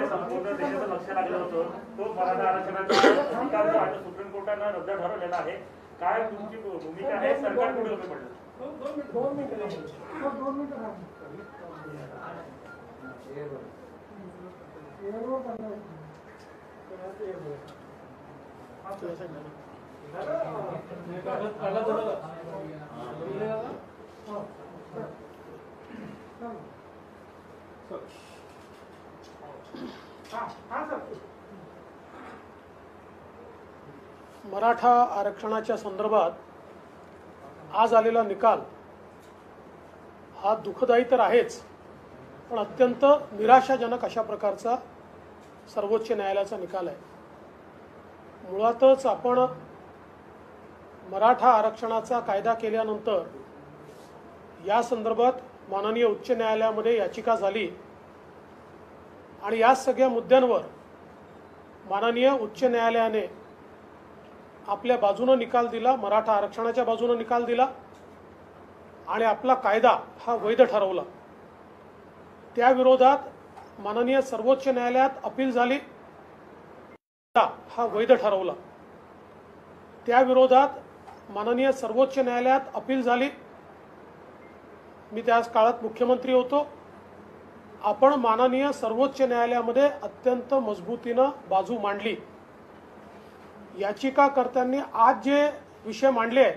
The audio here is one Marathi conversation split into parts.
संपूर्ण देशाचं लक्ष लागलं होतं तो मराठा आरक्षणाचा निकाल जो आहे सुप्रीम कोर्टानं रद्द ठरवलेला आहे. काय तुमची भूमिका आहे? सरकार पुढे उभे पडलं. मराठा आरक्षणाच्या संदर्भात आज आलेला निकाल हा दुःखदायी तर आहेच, पण अत्यंत निराशाजनक अशा प्रकारचा सर्वोच्च न्यायालयाचा निकाल आहे. मुळातच आपण मराठा आरक्षणाचा कायदा केल्यानंतर या संदर्भात माननीय उच्च न्यायालयामध्ये याचिका झाली आणि या सगळ्या मुद्द्यांवर माननीय उच्च न्यायालयाने आपल्या बाजूने निकाल दिला, मराठा आरक्षणाच्या बाजूने निकाल दिला आणि आपला कायदा हा वैध ठरवला. त्या विरोधात माननीय सर्वोच्च न्यायालयात अपील झाली, हा वैध ठरवला. त्या विरोधात माननीय सर्वोच्च न्यायालयात अपील झाली. मी त्याच काळात मुख्यमंत्री होतो. आपण माननीय सर्वोच्च न्यायालयामध्ये अत्यंत मजबूतीनं बाजू मांडली. याचिकाकर्त्यांनी आज जे विषय मांडले आहेत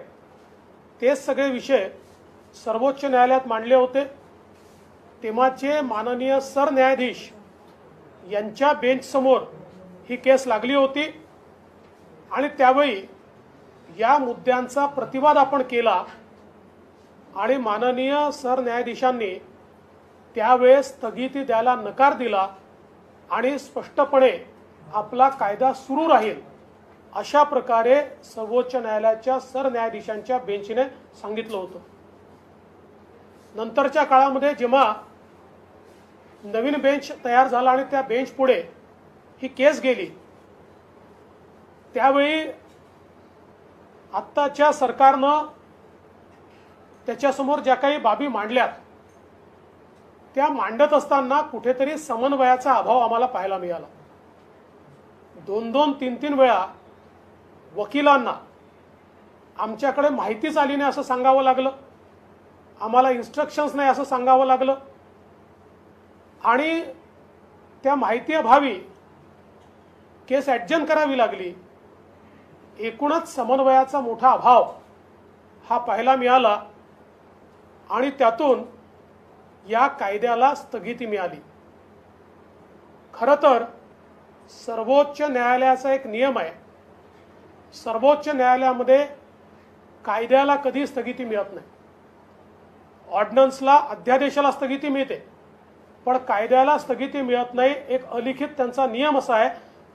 तेच सगळे विषय सर्वोच्च न्यायालयात मांडले होते. तेव्हाचे माननीय सरन्यायाधीश यांच्या बेंचसमोर ही केस लागली होती आणि त्यावेळी या मुद्द्यांचा प्रतिवाद आपण केला आणि माननीय सरन्यायाधीशांनी त्यावेळेस स्थगिती द्यायला नकार दिला आणि स्पष्टपणे आपला कायदा सुरू राहील अशा प्रकारे सर्वोच्च न्यायालयाच्या सरन्यायाधीशांच्या बेंचने सांगितलं होतं. नंतरच्या काळामध्ये जेव्हा नवीन बेंच तयार झाला आणि त्या बेंच पुढे ही केस गेली, त्यावेळी आत्ताच्या सरकारनं त्याच्यासमोर ज्या काही बाबी मांडल्यात त्या मांडत असताना कुठेतरी समन्वयाचा अभाव आम्हाला पाहायला मिळाला. 2-2, 3-3 वेळा वकिलांना आमच्याकडे माहितीच आली नाही असं सांगावं लागलं, आम्हाला इन्स्ट्रक्शन्स नाही असं सांगावं लागलं आणि त्या माहितीअभावी केस ॲडजन करावी लागली. एकूणच समन्वयाचा मोठा अभाव हा पाहायला मिळाला आणि त्यातून या कायद्याला स्थगिती मिळाली. खरं तर सर्वोच्च न्यायालयाचा एक नियम आहे, सर्वोच्च न्यायालयामध्ये कायद्याला कधी स्थगिती मिळत नाही. ऑर्डिनन्सला, अध्यादेशाला स्थगिती मिळते पण कायद्याला स्थगिती मिळत नाही. एक अलिखित त्यांचा नियम असा आहे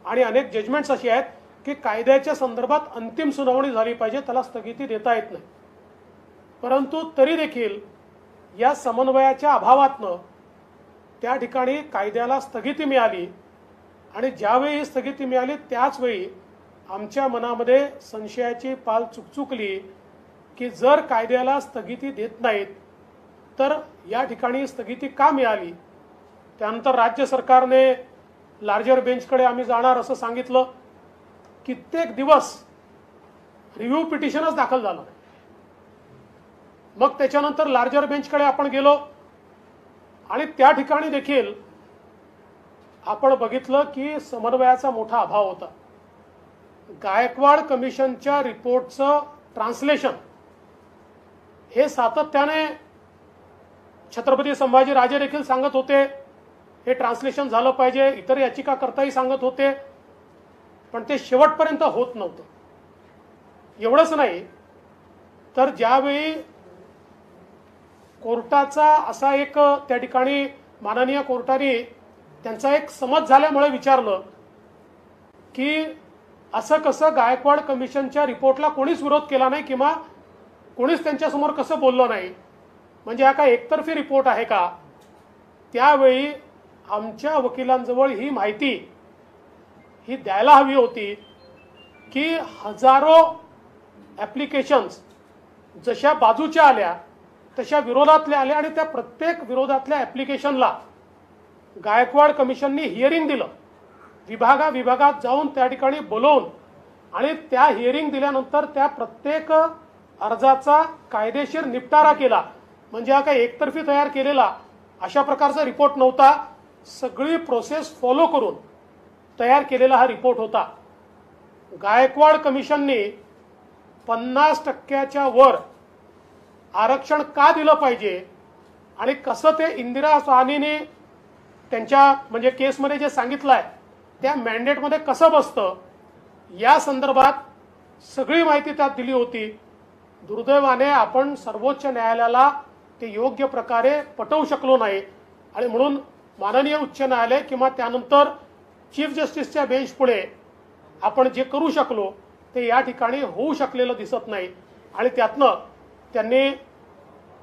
आणि अनेक जजमेंट्स अशी आहेत की कायद्याच्या संदर्भात अंतिम सुनावणी झाली पाहिजे, त्याला स्थगिती देता येत नाही. परंतु तरी देखील या समन्वयाच्या अभावातनं त्या ठिकाणी कायद्याला स्थगिती मिळाली आणि ज्यावेळी स्थगिती मिळाली त्याचवेळी आमच्या मनामध्ये संशयाची पाल चुकचुकली की जर कायद्याला स्थगिती देत नाहीत तर या ठिकाणी स्थगिती का मिळाली. त्यानंतर राज्य सरकारने लार्जर बेंचकडे आम्ही जाणार असं सांगितलं. कित्येक दिवस रिव्ह्यू पिटिशनच दाखल झालं नाही. मग त्याच्यानंतर लार्जर बेंचकडे आपण गेलो आणि त्या ठिकाणी देखील आपण बघितलं की समन्वयाचा मोठा अभाव होता. गायकवाड कमिशनच्या रिपोर्टचं ट्रान्सलेशन हे सातत्याने छत्रपती संभाजीराजे देखील सांगत होते, हे ट्रान्सलेशन झालं पाहिजे. इतर याचिकाकर्ताही सांगत होते पण ते शेवटपर्यंत होत नव्हतं. एवढंच नाही तर ज्यावेळी कोर्टाचा असा एक त्या ठिकाणी माननीय कोर्टाने त्यांचा एक समज झाल्यामुळे विचारलं की असं कसं गायकवाड कमिशनच्या रिपोर्टला कोणीच विरोध केला नाही किंवा कोणीच त्यांच्यासमोर कसं बोललं नाही, म्हणजे हा काय एकतर्फी रिपोर्ट आहे का? त्यावेळी आमच्या वकिलांजवळ ही माहिती ही द्यायला हवी होती की हजारो ॲप्लिकेशन्स जशा बाजूच्या आल्या तशा विरोधातल्या आल्या आणि त्या प्रत्येक विरोधातल्या ॲप्लिकेशनला गायकवाड कमिशननी हिअरिंग दिलं, विभागात जाऊन त्या ठिकाणी बोलवून, आणि त्या हिअरिंग दिल्यानंतर त्या प्रत्येक अर्जाचा कायदेशीर निपटारा केला. म्हणजे हा काही एकतर्फी तयार केलेला अशा प्रकारचा रिपोर्ट नव्हता, सगळी प्रोसेस फॉलो करून तयार केलेला हा रिपोर्ट होता. गायकवाड कमिशनने 50% वर आरक्षण का दिलं पाहिजे आणि कसं ते इंदिरा साहनीने त्यांच्या म्हणजे केसमध्ये जे सांगितलं आहे त्या मॅन्डेटमध्ये कसं बसतं या संदर्भात सगळी माहिती त्यात दिली होती. दुर्दैवाने आपण सर्वोच्च न्यायालयाला ते योग्य प्रकारे पटवू शकलो नाही आणि म्हणून माननीय उच्च न्यायालय किंवा त्यानंतर चीफ जस्टिसच्या बेंच पुढे आपण जे करू शकलो ते या ठिकाणी होऊ शकलेलं दिसत नाही आणि त्यातनं त्यांनी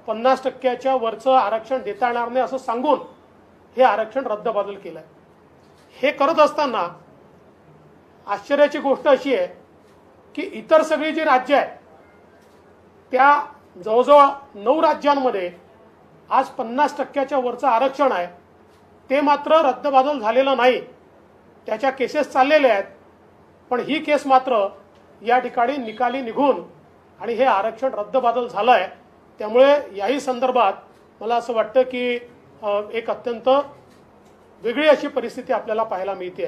50% वरचं आरक्षण देता येणार नाही असं सांगून हे आरक्षण रद्दबातल केलंय. हे करत असताना आश्चर्याची गोष्ट अशी आहे की इतर सगळी जी राज्य आहेत त्या जवळजवळ 9 राज्यांमध्ये आज 50% वरचं आरक्षण आहे, ते मात्र रद्दबातल झालेलं नाही, त्याच्या केसेस चाललेल्या आहेत. पण ही केस मात्र या ठिकाणी निकाली निघून आणि हे आरक्षण रद्दबातल झालं आहे. त्यामुळे याही संदर्भात मला असं वाटतं की एक अत्यंत वेगळी अशी परिस्थिती आपल्याला पाहायला मिळते.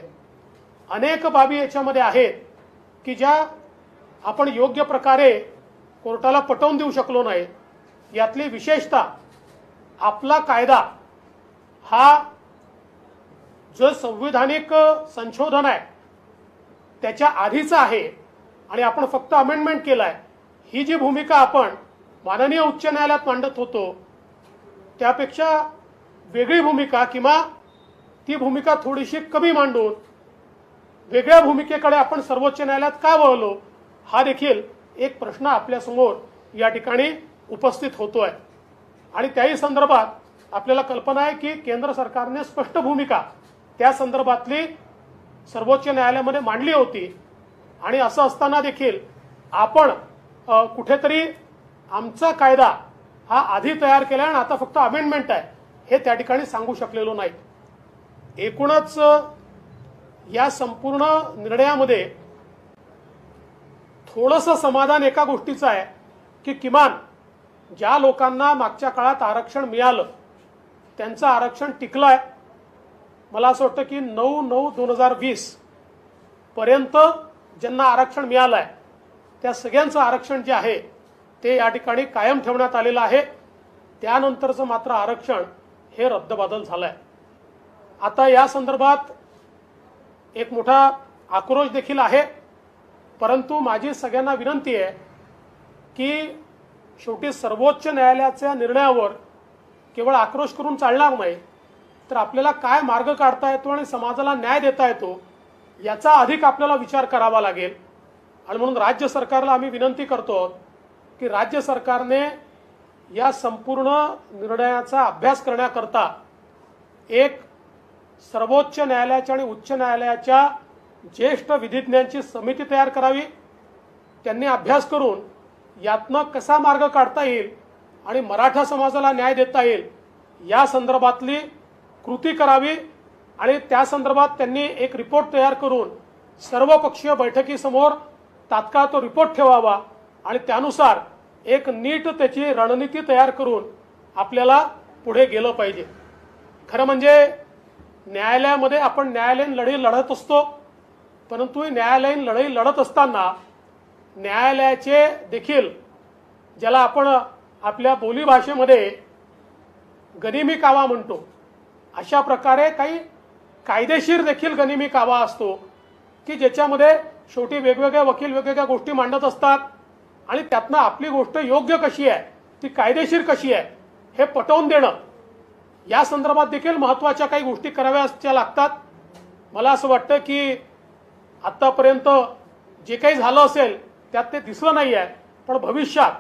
अनेक बाबी याच्यामध्ये आहेत की ज्या आपण योग्य प्रकारे कोर्टाला पटवून देऊ शकलो नाही. यातली विशेषतः आपला कायदा हा जो संविधानिक संशोधन आहे त्याच्या आधीचा आहे आणि आपण फक्त अमेंडमेंट केलाय. ही जी भूमिका आपण माननीय उच्च न्यायालयात मांडत होतो त्यापेक्षा वेगळी भूमिका किंवा ती भूमिका थोडीशी कमी मांडून वेगळ्या भूमिकेकडे आपण सर्वोच्च न्यायालयात का वळलो हा देखील एक प्रश्न आपल्यासमोर या ठिकाणी उपस्थित होतोय. आणि त्याही संदर्भात आपल्याला कल्पना आहे की केंद्र सरकारने स्पष्ट भूमिका त्या संदर्भातली सर्वोच्च न्यायालयामध्ये मांडली होती आणि असं असताना देखील आपण कुठेतरी आमचा कायदा हा आधी तयार केला आणि आता फक्त अमेंडमेंट आहे हे त्या ठिकाणी सांगू शकलेलो नाही. एकूणच या संपूर्ण निर्णयामध्ये थोडंसं समाधान एका गोष्टीचं आहे की किमान ज्या लोकांना मागच्या काळात आरक्षण मिळालं त्यांचं आरक्षण टिकलंय. मला असं वाटतं की 9/9/2020 पर्यंत ज्यांना आरक्षण मिळालं आहे त्या सगळ्यांचं आरक्षण जे आहे ते या ठिकाणी कायम ठेवण्यात आलेलं आहे. त्यानंतरचं मात्र आरक्षण हे रद्दबातल झालंय. आता या संदर्भात एक मोठा आक्रोश देखील आहे, परंतु माझी सगळ्यांना विनंती आहे की शेवटी सर्वोच्च न्यायालयाच्या निर्णयावर केवळ आक्रोश करून चालणार नाही, तर आपल्याला काय मार्ग काढता येतो आणि समाजाला न्याय देता येतो याचा अधिक आपल्याला विचार करावा लागेल. आणि म्हणून राज्य सरकारला आम्ही विनंती करतो की राज्य सरकारने या संपूर्ण निर्णयाचा अभ्यास करण्याकरता एक सर्वोच्च न्यायालयाच्या आणि उच्च न्यायालयाच्या ज्येष्ठ विधिज्ञांची समिती तयार करावी. त्यांनी अभ्यास करून यातनं कसा मार्ग काढता येईल आणि मराठा समाजाला न्याय देता येईल या संदर्भातली कृती करावी आणि त्या संदर्भात त्यांनी एक रिपोर्ट तयार करून सर्वपक्षीय बैठकीसमोर तात्काळ तो रिपोर्ट ठेवावा आणि त्यानुसार एक नीट त्याची रणनीती तयार करून आपल्याला पुढे गेलं पाहिजे. खरं म्हणजे न्यायालयामध्ये आपण न्यायालयीन लढाई लढत असतो, परंतु न्यायालयीन लढाई लढत असताना न्यायालयाचे देखील ज्याला आपण आपल्या बोलीभाषेमध्ये गनिमी कावा म्हणतो अशा प्रकारे काही कायदेशीर देखील गनिमी कावा असतो की ज्याच्यामध्ये शेवटी वेगवेगळे वकील वेगवेगळ्या गोष्टी मांडत असतात आणि त्यातनं आपली गोष्ट योग्य कशी आहे ती कायदेशीर कशी आहे हे पटवून देणं या संदर्भात देखील महत्त्वाच्या काही गोष्टी कराव्याच्या लागतात. मला असं वाटतं की आतापर्यंत जे काही झालं असेल त्यात ते दिसलं नाही आहे, पण भविष्यात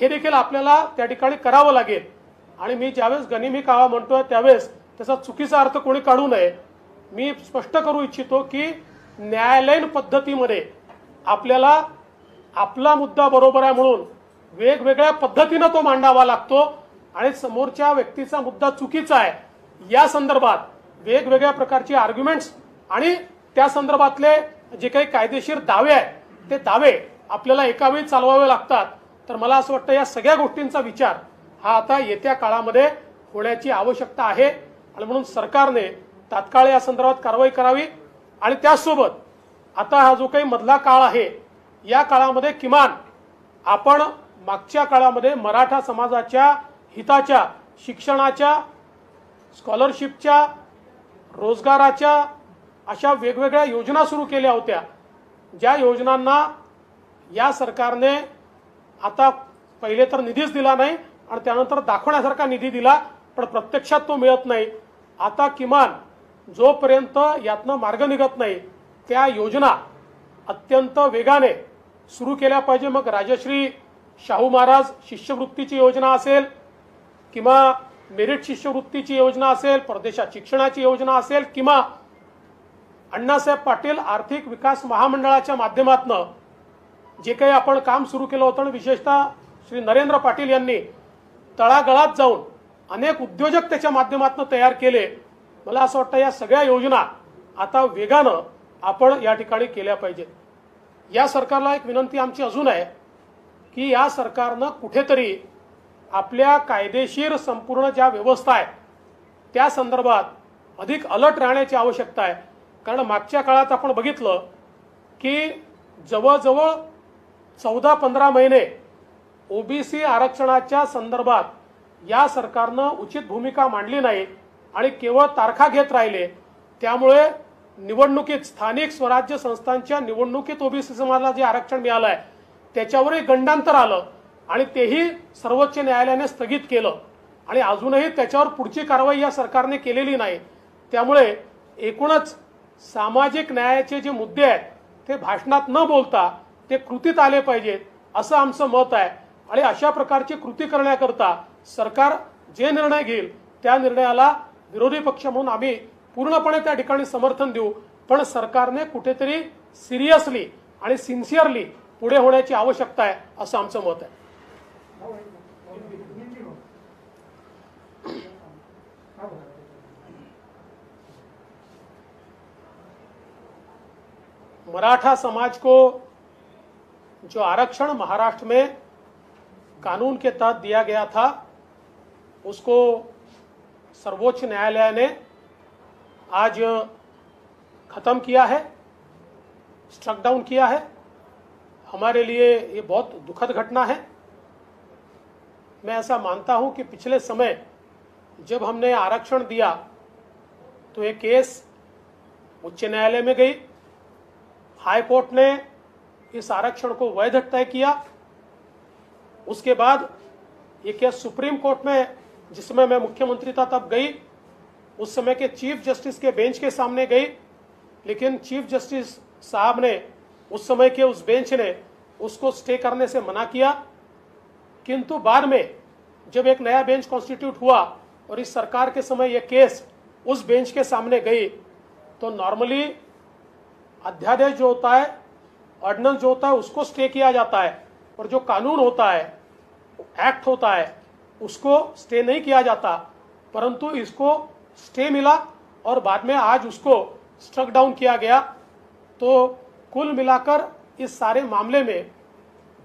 हे देखील आपल्याला त्या ठिकाणी करावं लागेल. आणि मी ज्यावेळेस गनिमी कावा म्हणतोय त्यावेळेस त्याचा चुकीचा अर्थ कोणी काढू नये. मी स्पष्ट करू इच्छितो की न्यायालयीन पद्धतीमध्ये आपल्याला आपला मुद्दा बरोबर आहे म्हणून वेगवेगळ्या पद्धतीनं तो मांडावा लागतो आणि समोरच्या व्यक्तीचा मुद्दा चुकीचा आहे या संदर्भात वेगवेगळ्या प्रकारचे आर्ग्युमेंट्स आणि त्या संदर्भातले जे काही कायदेशीर दावे आहेत ते दावे आपल्याला एकावेळी चालवावे लागतात. तर मला असं वाटतं या सगळ्या गोष्टींचा विचार हा आता येत्या काळामध्ये होण्याची आवश्यकता आहे आणि म्हणून सरकारने तात्काळ या संदर्भात कारवाई करावी. आणि त्याचसोबत आता हा जो काही मधला काळ आहे या काळामध्ये किमान आपण मागच्या काळामध्ये मराठा समाजाच्या हिताच्या शिक्षणाच्या, स्कॉलरशिपच्या, रोजगाराच्या अशा वेगवेगळ्या योजना सुरू केल्या होत्या, ज्या योजनांना या सरकारने आता पहिले तर निधीच दिला नाही आणि त्यानंतर दाखवण्यासारखा निधी दिला पण प्रत्यक्षात तो मिळत नाही. आता किमान जोपर्यंत यातनं मार्ग निघत नाही त्या योजना अत्यंत वेगाने सुरू केल्या पाहिजे. मग राजश्री शाहू महाराज शिष्यवृत्तीची योजना असेल किंवा मेरिट शिष्यवृत्तीची योजना असेल, परदेशात शिक्षणाची योजना असेल किंवा अण्णासाहेब पाटील आर्थिक विकास महामंडळाच्या माध्यमातून जे काही आपण काम सुरू केलं होतं आणि विशेषतः श्री नरेंद्र पाटील यांनी तळागाळात जाऊन अनेक उद्योजक त्याच्या माध्यमातून तयार केले. मला असं वाटतं या सगळ्या योजना आता वेगानं आपण या ठिकाणी केल्या पाहिजेत. या सरकारला एक विनंती आमची अजून आहे की या सरकारनं कुठेतरी आपल्या कायदेशीर संपूर्ण ज्या व्यवस्था आहे त्या संदर्भात अधिक अलर्ट राहण्याची आवश्यकता आहे. कारण मागच्या काळात आपण बघितलं की जवळजवळ 14-15 महिने ओबीसी आरक्षणाच्या संदर्भात या सरकारनं उचित भूमिका मांडली नाही आणि केवळ तारखा घेत राहिले. त्यामुळे निवडणुकीत स्थानिक स्वराज्य संस्थांच्या निवडणुकीत ओबीसी समाजाला जे आरक्षण मिळालं आहे त्याच्यावरही गंडांतर आलं आणि तेही सर्वोच्च न्यायालयाने स्थगित केलं आणि अजूनही त्याच्यावर पुढची कारवाई या सरकारने केलेली नाही. त्यामुळे एकूणच सामाजिक न्यायाचे जे मुद्दे आहेत ते भाषणात न बोलता ते कृतीत आले पाहिजेत असं आमचं मत आहे. आणि अशा प्रकारची कृती करण्याकरता सरकार जे निर्णय घेईल त्या निर्णयाला विरोधी पक्ष म्हणून आम्ही पूर्णपणे त्या ठिकाणी समर्थन देऊ. पण सरकारने कुठेतरी सिरियसली आणि सिन्सिअरली पुढे होण्याची आवश्यकता आहे असं आमचं मत आहे. मराठा समाज को जो आरक्षण महाराष्ट्र में कानून के तहत दिया गया था उसको सर्वोच्च न्यायालय ने आज खत्म किया है, स्ट्रक डाउन किया है. हमारे लिए ये बहुत दुखद घटना है. मैं ऐसा मानता हूं कि पिछले समय जब हमने आरक्षण दिया तो ये केस उच्च न्यायालय में गई, हाई कोर्ट ने इस आरक्षण को वैध तय किया. उसके बाद ये केस सुप्रीम कोर्ट में, जिसमें मैं मुख्यमंत्री था तब गई, उस समय के चीफ जस्टिस के बेंच के सामने गई. लेकिन चीफ जस्टिस साहब ने, उस समय के उस बेंच ने उसको स्टे करने से मना किया. किंतु बाद में जब एक नया बेंच कॉन्स्टिट्यूट हुआ और इस सरकार के समय यह केस उस बेंच के सामने गई तो नॉर्मली अध्यादेश जो होता है, ऑर्डिनेंस जो होता है, उसको स्टे किया जाता है. और जो कानून होता है, एक्ट होता है, उसको स्टे नहीं किया जाता. परंतु इसको स्टे मिला और बाद में आज उसको स्ट्रक डाउन किया गया. तो कुल मिलाकर इस सारे मामले में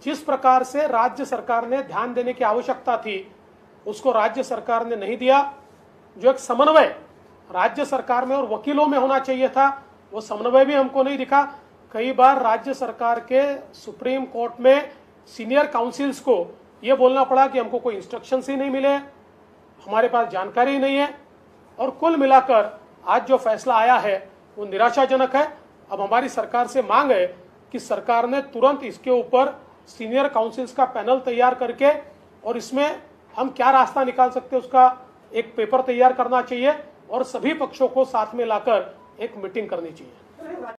जिस प्रकार से राज्य सरकार ने ध्यान देने की आवश्यकता थी उसको राज्य सरकार ने नहीं दिया. जो एक समन्वय राज्य सरकार में और वकीलों में होना चाहिए था वो समन्वय भी हमको नहीं दिखा. कई बार राज्य सरकार के सुप्रीम कोर्ट में सीनियर काउंसिल्स को ये बोलना पड़ा कि हमको कोई इंस्ट्रक्शंस ही नहीं मिले, हमारे पास जानकारी ही नहीं है. और कुल मिलाकर आज जो फैसला आया है वो निराशाजनक है. अब हमारी सरकार से मांग है कि सरकार ने तुरंत इसके ऊपर सीनियर काउंसिल्स का पैनल तैयार करके और इसमें हम क्या रास्ता निकाल सकते हैं उसका एक पेपर तैयार करना चाहिए और सभी पक्षों को साथ में लाकर एक मीटिंग करनी चाहिए.